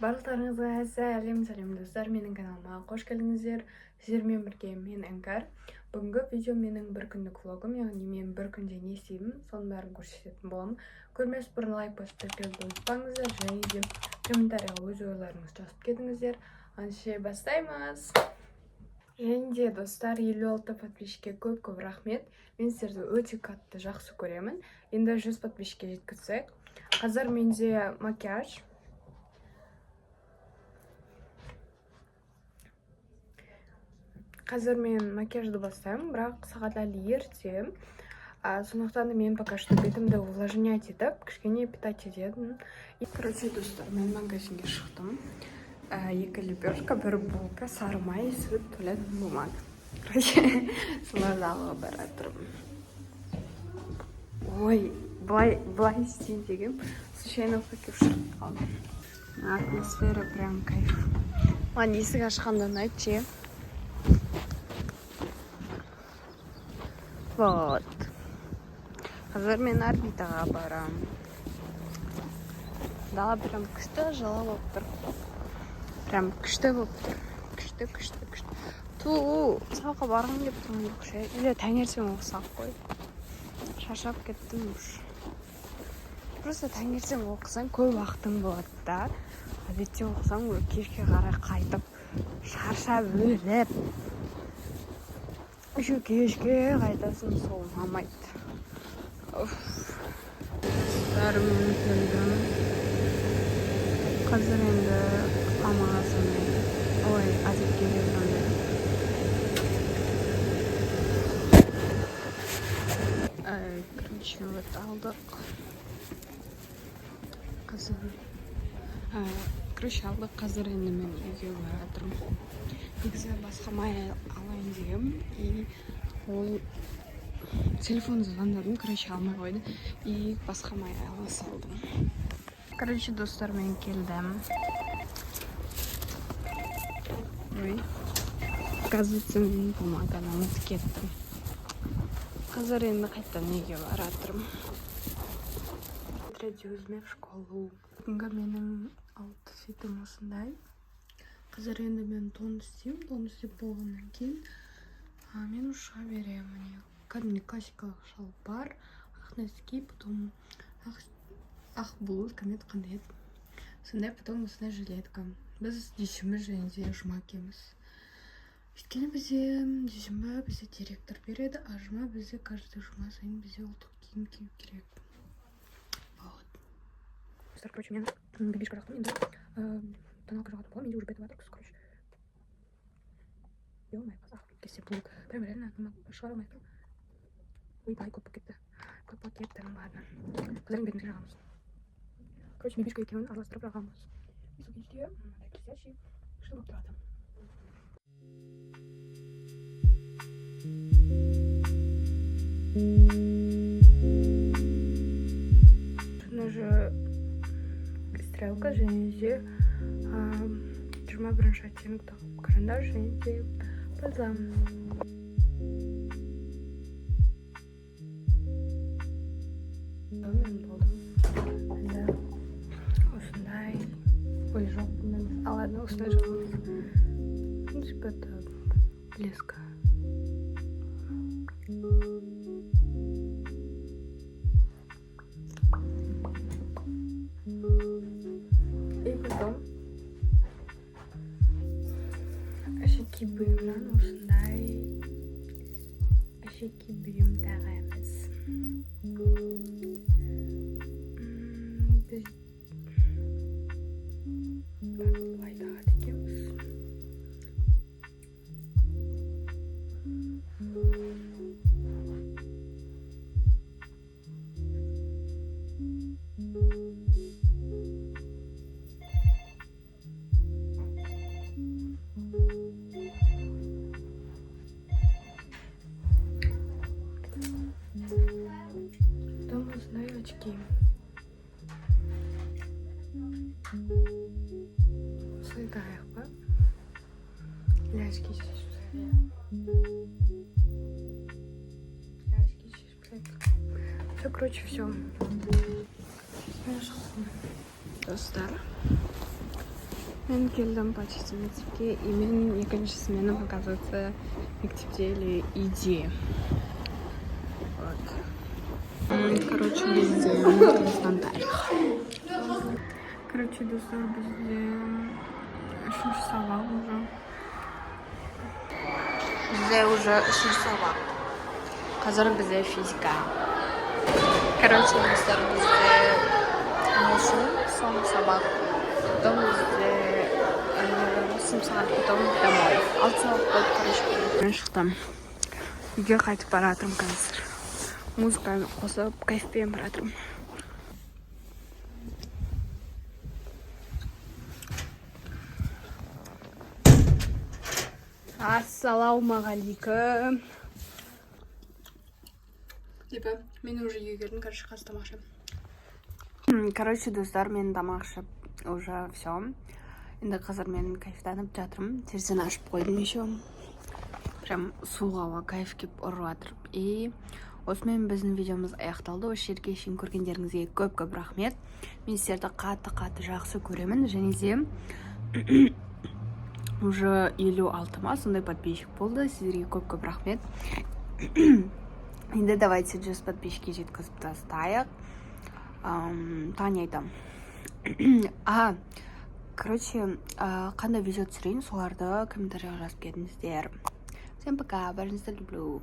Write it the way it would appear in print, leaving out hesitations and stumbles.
Барлықтарыңызға сәлем достар, менің каналыма қош келдіңіздер. Сіздермен бірге мен Іңкәр. Бүгінгі видео менің бір күндік влогым, яғни мен бір күнде не істеймін, соның бәрін көрсететін боламын. Көрмес бұрын лайк басып кетуді ұмытпаңыздар, және де комментарияға өз ойларыңызды жазып кетіңіздер. Ендеше бастаймыз. Және де достар, 56 подписчикке көп рахмет. Мен сіздерді өте қатты жақсы көремін. Енді 100 подписчикке жеткізсек. Қазір менде макияж. Қазір мен макияжды бастаймын, бірақ сағат әлі ерте. Сондықтан мен пока что бетімді увлажнять етіп, кішкене питать етедім. Короче, достар, мен магазинге шықтым. 2 лепешка, 1 булка, сары май, сүт, туалетная бумага. Короче, соларды алуға бара тұрмын. Ой, былай істейін дегем, случайно келіп шығып қалдым. Атмосфера прям кайф. Ладно, есік ашқанда ұнайды. Вот. Қазір мен орбитаға барам. Дала прям күшті жылы болып тұр. Прям күшті болып тұр. Күшті. Сауға барғым деп тұрмын жоқшы. Или таңертең оқысақ қой. Шаршап кеттім уж. Просто таңертең оқысаң көп уақытың болады да. Әдетте оқысаң кешке қарай қайтып шаршап өліп. Еще кешке қайтасын сол ұнамайды. Дәрімен келдім. Қазір енді мамасымен әдетке келдім. Короче, вот алдық. Қазір енді мен үйге бара тұрмын. Негізі басқа май алайын дегем. И ол телефон звондадым, алмай қойды. И басқа май ала салдым. Короче, достар, мен келдім. Оказывается, мен бумаганы ұмытып кеттім. Қазір енді қайтадан неге бара тұрмын. Өзіме в школу. Бүгінгі менің аутфитім осындай. Қазір енді мен тон істеймін. Тон істеп болғаннан кейін мен ұшқа беремін. Кәдімгі классикалық шалбар, ақ носки, потом ақ блузка, қандай еді. Сондай, потом осындай жилетка. Біз дүйсенбі және де жұма киеміз. Өйткені дүйсенбі бізде директор береді, а жұма бізде каждый жұма сайын бізде ұлттық киім кию керек. Короче, мен бибишка жақтым, енді тоналка жағатын болам, енді уже бетіп жатыр, короче. Ё-моё, қазақ кесе бұл. Прям реально шығара алмай тұрмын. Ойбай, көп кетті. Ладно. Қазір бетімізге жағамыз. Короче, бибишка екеуін араластырып жағамыз. Сол кезде кесячий күшті болып тұрады. Шына же стрелка, және де 21 оттенок тағып карандаш, және де бальзам. Мен болдым. Енді осындай. Ой, жоқ, мен ладно, осындай жағамыз. Типа это блеска. И потом әшеке бұйымнан осындай әшеке бұйым тағамыз. Біз бұлай тағады екенбіз. Потом осындай очки. Осылай тағайық па? Ляшки шешіп все, короче, все. Достар. Мен келдім почти мектепке, и мен екінші сменам, оказывается, мектепте или үйде. Вот. Короче, бізде Қазақстан тарих. Короче, достар, бізде 3-ші сабақ уже. Бізде уже 3-ші сабақ. Қазір бізде физика. Короче, достар, бізде соңғы сабақ. Потом бізде 8 сағат, потом домой. 6 сағат болды, короче. Мен шықтым. Үйге қайтып баратырмын қазір. Музыканы қосып, кайфпен баратырмын. Ассалаумағалейкум. Типа, мен уже үйге келдім, короче, қазір тамақ ішемін. Короче, достар, мен тамақ ішіп уже все. Енді қазір мен кайфтанып жатырмын. Терезені ашып қойдым еще. Прям суық ауа кайф кеп ұрып жатыр. И осымен біздің видеомыз аяқталды. Осы жерге шейін көргендеріңізге көп-көп рахмет. Мен сіздерді қатты жақсы көремін. Және де уже 56-ма сондай подписчик болды. Сіздерге көп-көп рахмет. Енді давайте 100 подписчикке жеткізіп тастайық. Тағы не айтам. Короче, қандай видео түсірейін, соларды комментарияға жазып кетіңіздер. Всем пока, бәріңізді люблю.